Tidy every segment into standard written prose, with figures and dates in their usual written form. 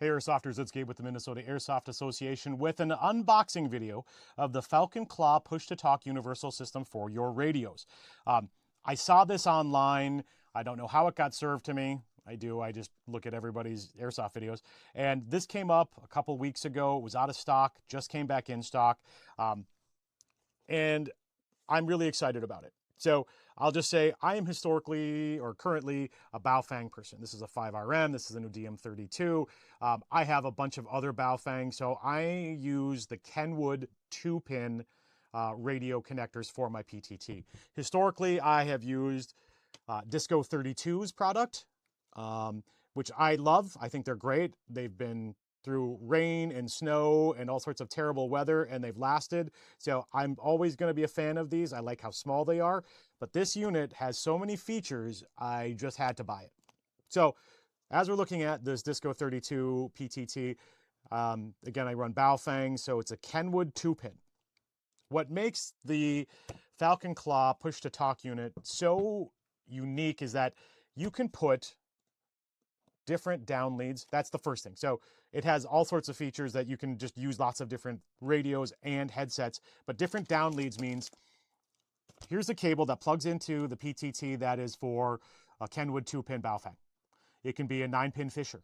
Hey Airsofters, it's Gabe with the Minnesota Airsoft Association with an unboxing video of the Falconclaw push-to-talk universal system for your radios. I saw this online. I don't know how it got served to me. I just look at everybody's Airsoft videos. And this came up a couple weeks ago. It was out of stock, just came back in stock. And I'm really excited about it. So I'll just say I am historically or currently a Baofeng person. This is a 5RM. This is a new DM32. I have a bunch of other Baofeng. So I use the Kenwood 2-pin radio connectors for my PTT. Historically, I have used Disco 32's product, which I love. I think they're great. They've been through rain and snow and all sorts of terrible weather, and they've lasted. So I'm always going to be a fan of these. I like how small they are, but this unit has so many features, I just had to buy it. So as we're looking at this Disco 32 PTT, again, I run Baofeng, so it's a Kenwood 2-pin. What makes the Falconclaw push-to-talk unit so unique is that you can put different down leads. That's the first thing. So it has all sorts of features that you can just use lots of different radios and headsets, but different down leads means here's a cable that plugs into the PTT that is for a Kenwood 2-pin Baofeng. It can be a 9-pin Fisher.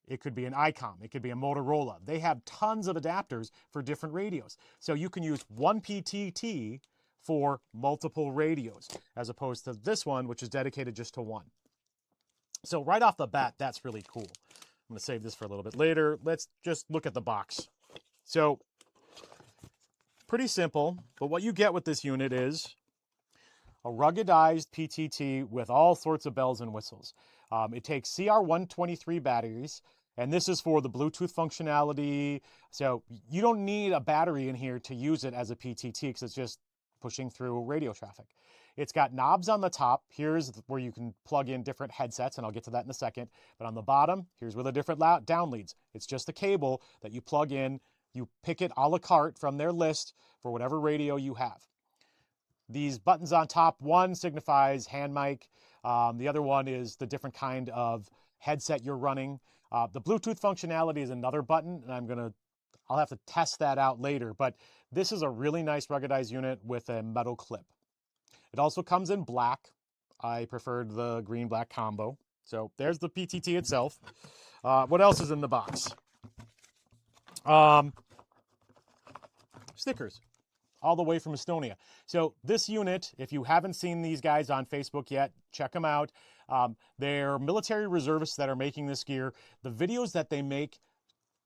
It could be an ICOM. It could be a Motorola. They have tons of adapters for different radios. So you can use one PTT for multiple radios, as opposed to this one, which is dedicated just to one. So right off the bat, that's really cool. I'm going to save this for a little bit later. Let's just look at the box. So pretty simple, but what you get with this unit is a ruggedized PTT with all sorts of bells and whistles. It takes CR123 batteries, and this is for the Bluetooth functionality. So you don't need a battery in here to use it as a PTT because it's just pushing through radio traffic. It's got knobs on the top. Here's where you can plug in different headsets, and I'll get to that in a second. But on the bottom, here's where the different down leads. It's just a cable that you plug in. You pick it a la carte from their list for whatever radio you have. These buttons on top, one signifies hand mic. The other one is the different kind of headset you're running. The Bluetooth functionality is another button, and I'll have to test that out later. But this is a really nice ruggedized unit with a metal clip. It also comes in black. I preferred the green-black combo. So there's the PTT itself. What else is in the box? Stickers, all the way from Estonia. So this unit, if you haven't seen these guys on Facebook yet, check them out. They're military reservists that are making this gear. The videos that they make,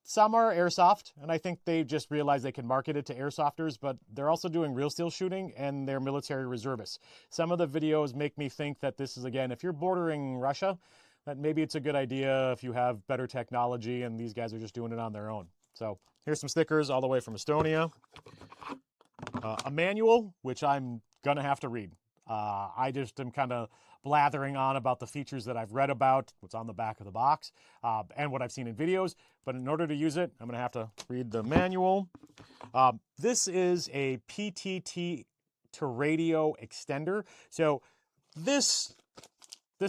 some are Airsoft, and I think they just realized they can market it to Airsofters, but they're also doing real steel shooting, and they're military reservists. Some of the videos make me think that this is, again, if you're bordering Russia, that maybe it's a good idea if you have better technology, and these guys are just doing it on their own. So here's some stickers all the way from Estonia. A manual, which I'm going to have to read. I just am kind of blathering on about the features that I've read about, what's on the back of the box, and what I've seen in videos. But in order to use it, I'm going to have to read the manual. This is a PTT to radio extender. So this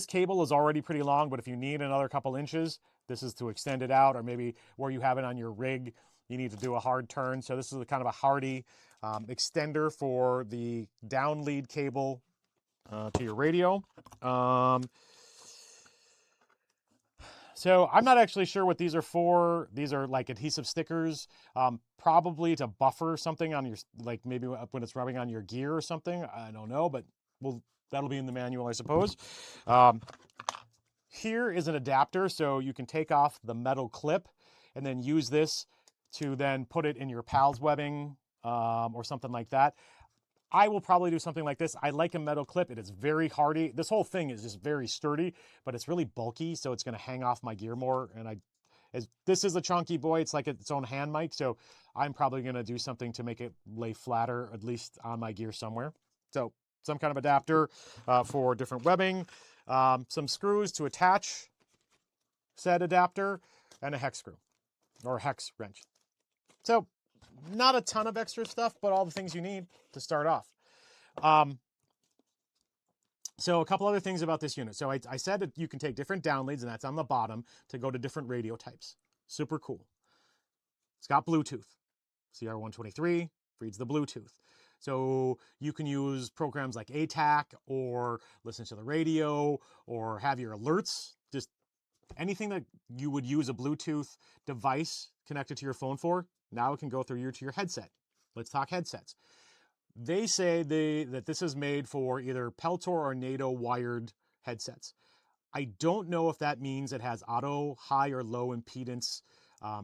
cable is already pretty long, but if you need another couple inches, this is to extend it out, or maybe where you have it on your rig, you need to do a hard turn. So this is a kind of a hardy extender for the down lead cable to your radio. So I'm not actually sure what these are for. These are like adhesive stickers, probably to buffer something on your, like maybe when it's rubbing on your gear or something. I don't know, but that'll be in the manual, I suppose. Here is an adapter, so you can take off the metal clip and then use this to then put it in your PALS webbing or something like that. I will probably do something like this. I like a metal clip. It is very hardy. This whole thing is just very sturdy, but it's really bulky, so it's going to hang off my gear more. And this is a chunky boy. It's like its own hand mic, so I'm probably going to do something to make it lay flatter, at least on my gear somewhere. So some kind of adapter for different webbing, some screws to attach said adapter, and a hex screw or hex wrench. So not a ton of extra stuff, but all the things you need to start off. So a couple other things about this unit. So I said that you can take different down leads, and that's on the bottom, to go to different radio types. Super cool. It's got Bluetooth. CR123 reads the Bluetooth. So you can use programs like ATAC or listen to the radio or have your alerts, just anything that you would use a Bluetooth device connected to your phone for, now it can go through to your headset. Let's talk headsets. They say that this is made for either Peltor or NATO wired headsets. I don't know if that means it has auto high or low impedance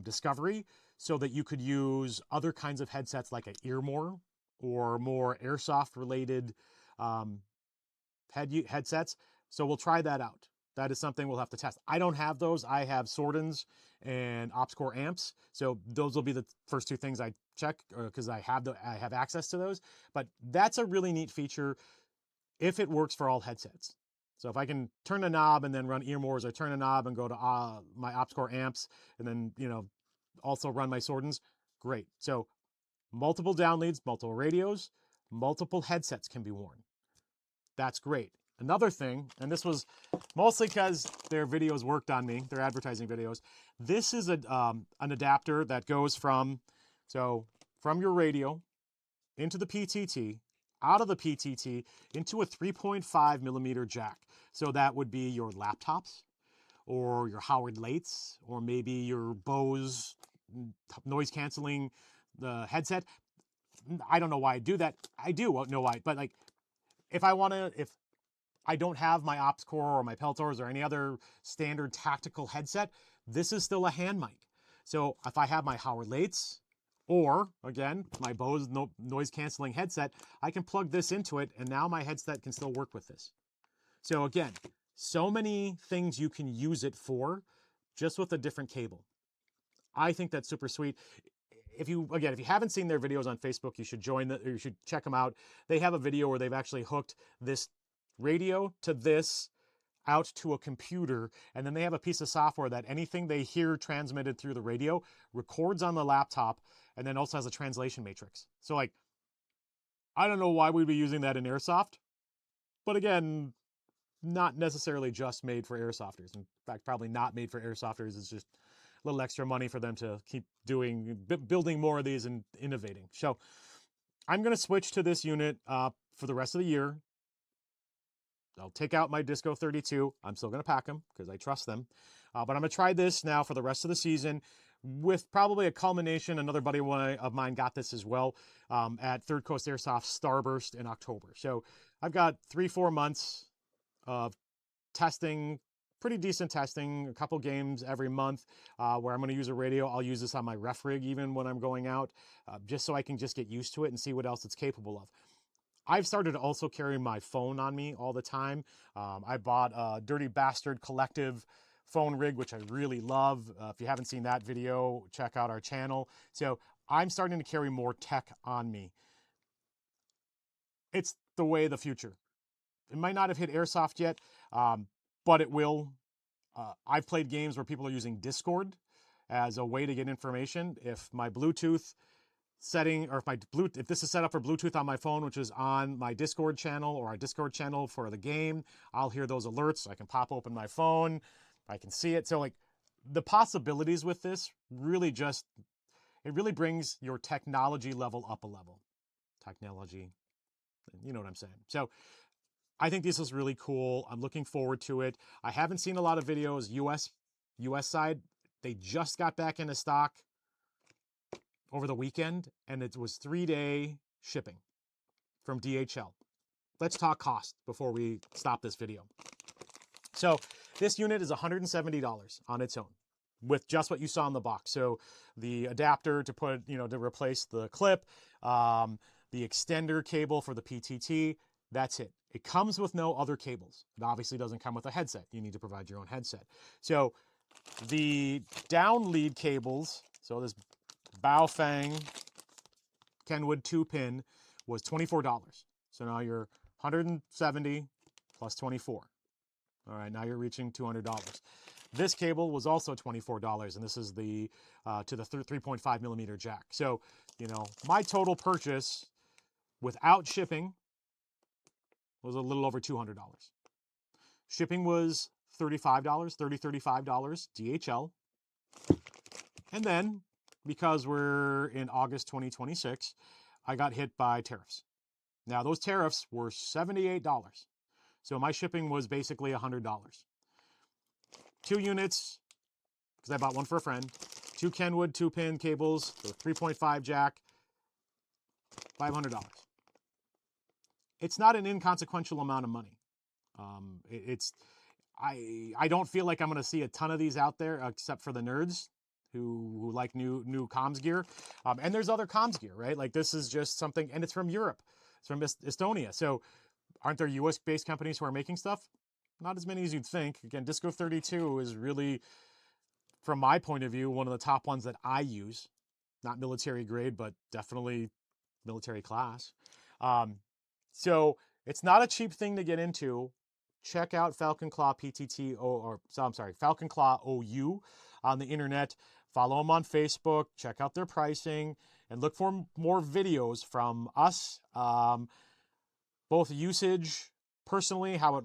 discovery, so that you could use other kinds of headsets like an Earmore or more Airsoft related headsets. So we'll try that out. That is something we'll have to test. I don't have those. I have Sordens and OpsCore amps. So those will be the first two things I check because I have access to those. But that's a really neat feature if it works for all headsets. So if I can turn a knob and then run Earmores, or turn a knob and go to my OpsCore amps and then, also run my Sordens, great. So multiple down leads, multiple radios, multiple headsets can be worn. That's great. Another thing, and this was mostly because their videos worked on me, their advertising videos. This is an adapter that goes from your radio into the PTT, out of the PTT into a 3.5 millimeter jack. So that would be your laptops or your Howard Lates or maybe your Bose noise canceling headset. I don't know why I do that. I do know why, but like if I don't have my OpsCore or my Peltors or any other standard tactical headset, this is still a hand mic. So if I have my Howard Lates or, again, my Bose noise canceling headset, I can plug this into it and now my headset can still work with this. So again, so many things you can use it for just with a different cable. I think that's super sweet. If you haven't seen their videos on Facebook, you should you should check them out. They have a video where they've actually hooked this radio to this out to a computer, and then they have a piece of software that anything they hear transmitted through the radio records on the laptop and then also has a translation matrix. So like, I don't know why we'd be using that in Airsoft, but again, not necessarily just made for Airsofters. In fact, probably not made for Airsofters. It's just a little extra money for them to keep building more of these and innovating. So I'm going to switch to this unit for the rest of the year. I'll take out my Disco 32. I'm still going to pack them because I trust them. But I'm going to try this now for the rest of the season with probably a culmination. Another buddy of mine got this as well at Third Coast Airsoft Starburst in October. So I've got 3-4 months of testing, pretty decent testing, a couple games every month where I'm going to use a radio. I'll use this on my ref rig even when I'm going out, just so I can just get used to it and see what else it's capable of. I've started to also carry my phone on me all the time. I bought a Dirty Bastard Collective phone rig, which I really love. If you haven't seen that video, check out our channel. So I'm starting to carry more tech on me. It's the way of the future. It might not have hit Airsoft yet, but it will. I've played games where people are using Discord as a way to get information. If my Bluetooth setting, or if this is set up for Bluetooth on my phone, which is on my Discord channel or our Discord channel for the game, I'll hear those alerts. I can pop open my phone. I can see it. So like the possibilities with this really brings your technology level up a level. Technology, you know what I'm saying. So I think this is really cool. I'm looking forward to it. I haven't seen a lot of videos US side. They just got back into stock over the weekend, and it was 3-day shipping from DHL. Let's talk cost before we stop this video. So this unit is $170 on its own with just what you saw in the box. So the adapter to put, to replace the clip, the extender cable for the PTT, that's it. It comes with no other cables. It obviously doesn't come with a headset. You need to provide your own headset. So the down lead cables, so this Baofeng Kenwood 2-pin was $24. So now you're $170 plus 24. All right, now you're reaching $200. This cable was also $24, and this is the to the 3.5 millimeter jack. So, my total purchase without shipping was a little over $200. Shipping was $35, $35 DHL. And then, because we're in August 2026, I got hit by tariffs. Now, those tariffs were $78. So my shipping was basically $100. 2 units, because I bought one for a friend. 2 Kenwood 2-pin cables, the 3.5 jack, $500. It's not an inconsequential amount of money. I don't feel like I'm going to see a ton of these out there, except for the nerds who like new comms gear. And there's other comms gear, right? Like this is just something, and it's from Europe. It's from Estonia. So aren't there US-based companies who are making stuff? Not as many as you'd think. Again, Disco 32 is really, from my point of view, one of the top ones that I use. Not military grade, but definitely military class. So it's not a cheap thing to get into. Check out Falconclaw PTT, Falconclaw OU on the internet. Follow them on Facebook. Check out their pricing and look for more videos from us. Both usage personally, how it,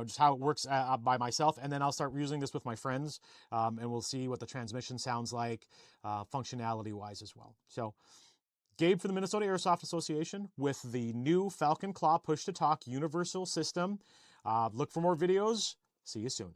just how it works by myself, and then I'll start using this with my friends, and we'll see what the transmission sounds like, functionality-wise as well. So, Gabe for the Minnesota Airsoft Association with the new Falconclaw push-to-talk universal system. Look for more videos. See you soon.